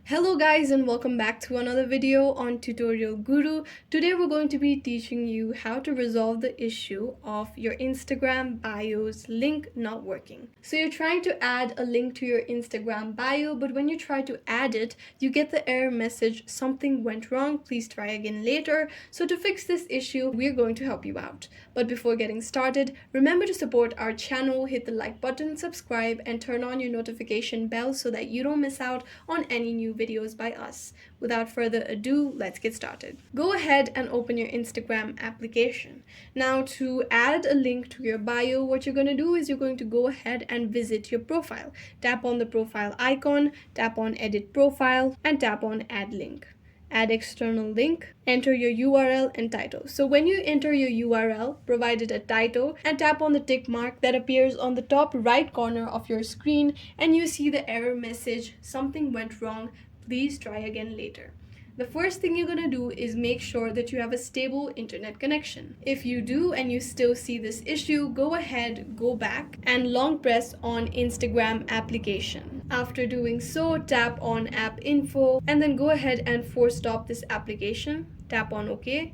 Hello guys and welcome back to another video on Tutorial Guru. Today we're going to be teaching you how to resolve the issue of your Instagram bio's link not working. So you're trying to add a link to your Instagram bio, but when you try to add it, you get the error message, something went wrong, please try again later. So to fix this issue, we're going to help you out. But before getting started, remember to support our channel, hit the like button, subscribe, and turn on your notification bell so that you don't miss out on any new videos by us. Without further ado, let's get started. Go ahead and open your Instagram application. Now to add a link to your bio, what you're going to do is you're going to go ahead and visit your profile. Tap on the profile icon, tap on edit profile, and tap on add link. Add external link, enter your URL and title. So when you enter your URL, provide it a title and tap on the tick mark that appears on the top right corner of your screen and you see the error message, something went wrong, please try again later. The first thing you're going to do is make sure that you have a stable internet connection. If you do and you still see this issue, go ahead, go back and long press on Instagram application. After doing so, tap on app info and then go ahead and force stop this application. Tap on OK.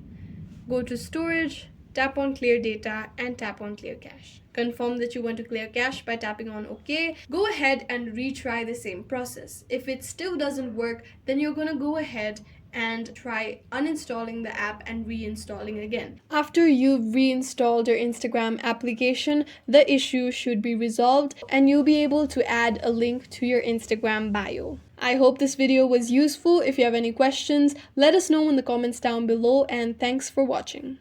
Go to storage, tap on clear data and tap on clear cache. Confirm that you want to clear cache by tapping on OK. Go ahead and retry the same process. If it still doesn't work, then you're going to go ahead and try uninstalling the app and reinstalling again. After you've reinstalled your Instagram application, the issue should be resolved and you'll be able to add a link to your Instagram bio. I hope this video was useful. If you have any questions, let us know in the comments down below and thanks for watching.